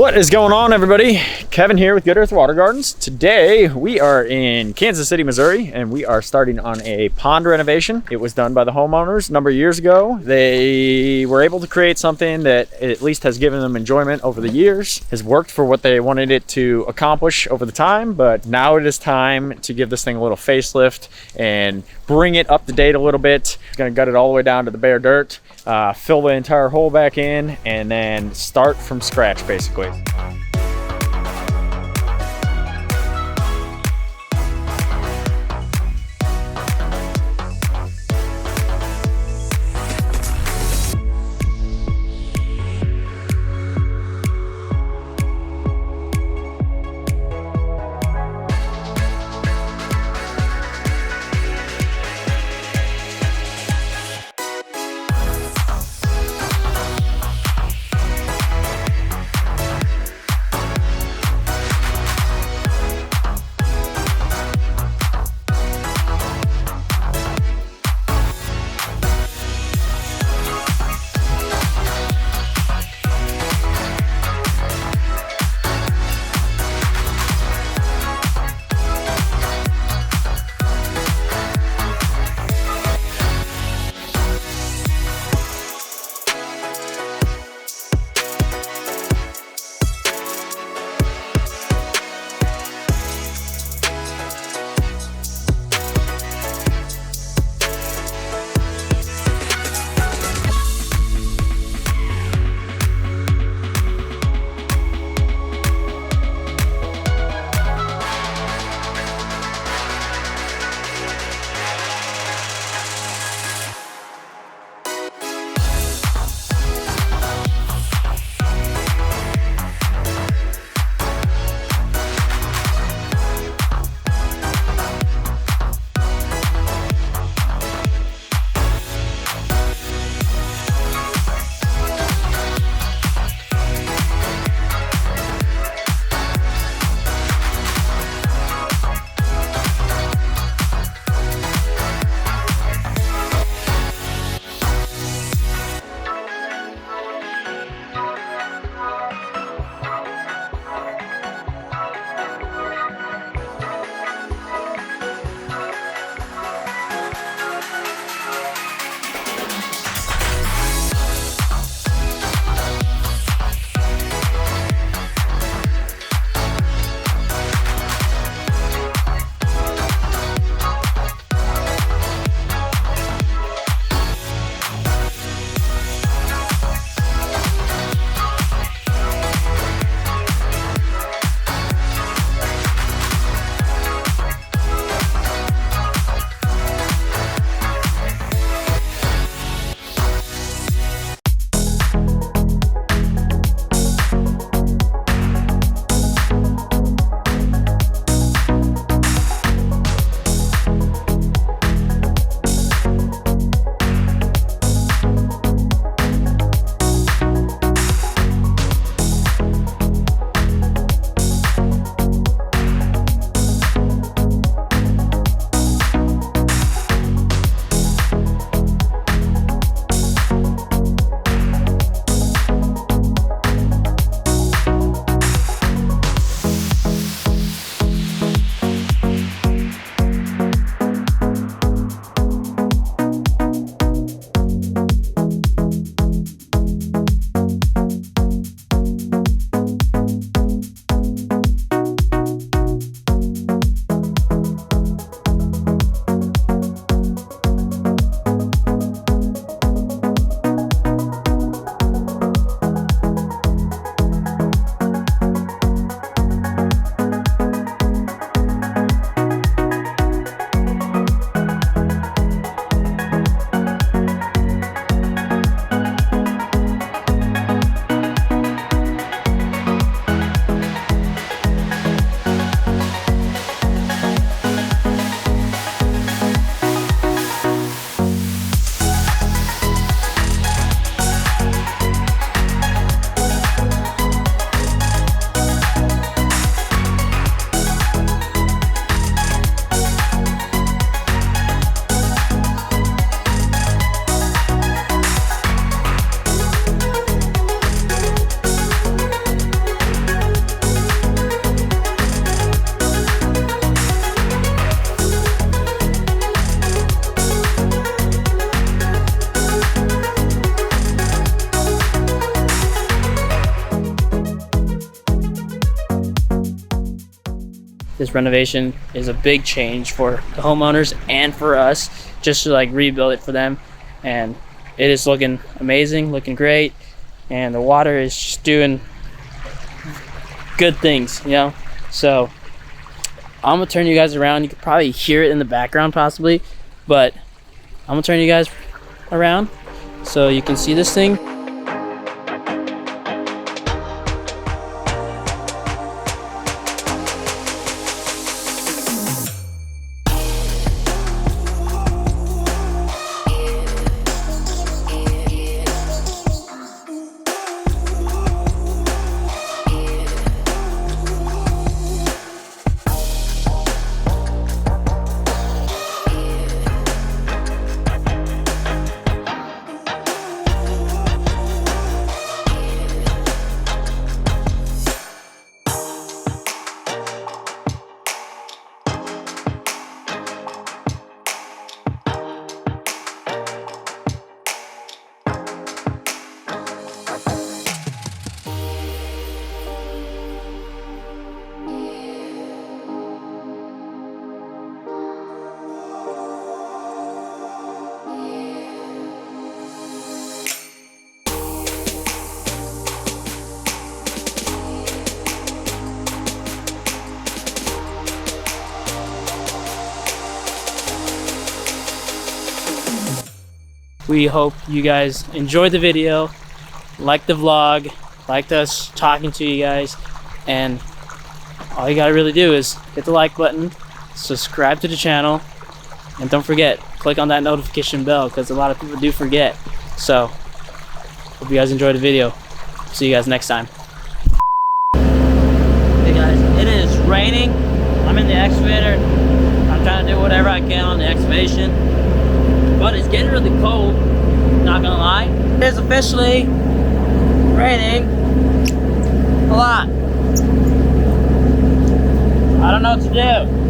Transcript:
What is going on, everybody? Kevin here with Good Earth Water Gardens. Today we are in Kansas City, Missouri, and we are starting on a pond renovation. It was done by the homeowners a number of years ago. They were able to create something that at least has given them enjoyment over the years, has worked for what they wanted it to accomplish over the time, but now it is time to give this thing a little facelift and bring it up to date a little bit. Gonna gut it all the way down to the bare dirt, fill the entire hole back in, and then start from scratch basically. this renovation is a big change for the homeowners and for us, just to like rebuild it for them. And it is looking amazing, looking great, and the water is just doing good things, you know. So I'm gonna turn you guys around. You could probably hear it in the background possibly, but I'm gonna turn you guys around so you can see this thing. We hope you guys enjoyed the video, liked the vlog, liked us talking to you guys, and all you gotta really do is hit the like button, subscribe to the channel, and don't forget, click on that notification bell because a lot of people do forget. So, hope you guys enjoyed the video. See you guys next time. Hey guys, it is raining. I'm in the excavator. I'm trying to do whatever I can on the excavation. But it's getting really cold, not gonna lie. It is officially raining a lot. I don't know what to do.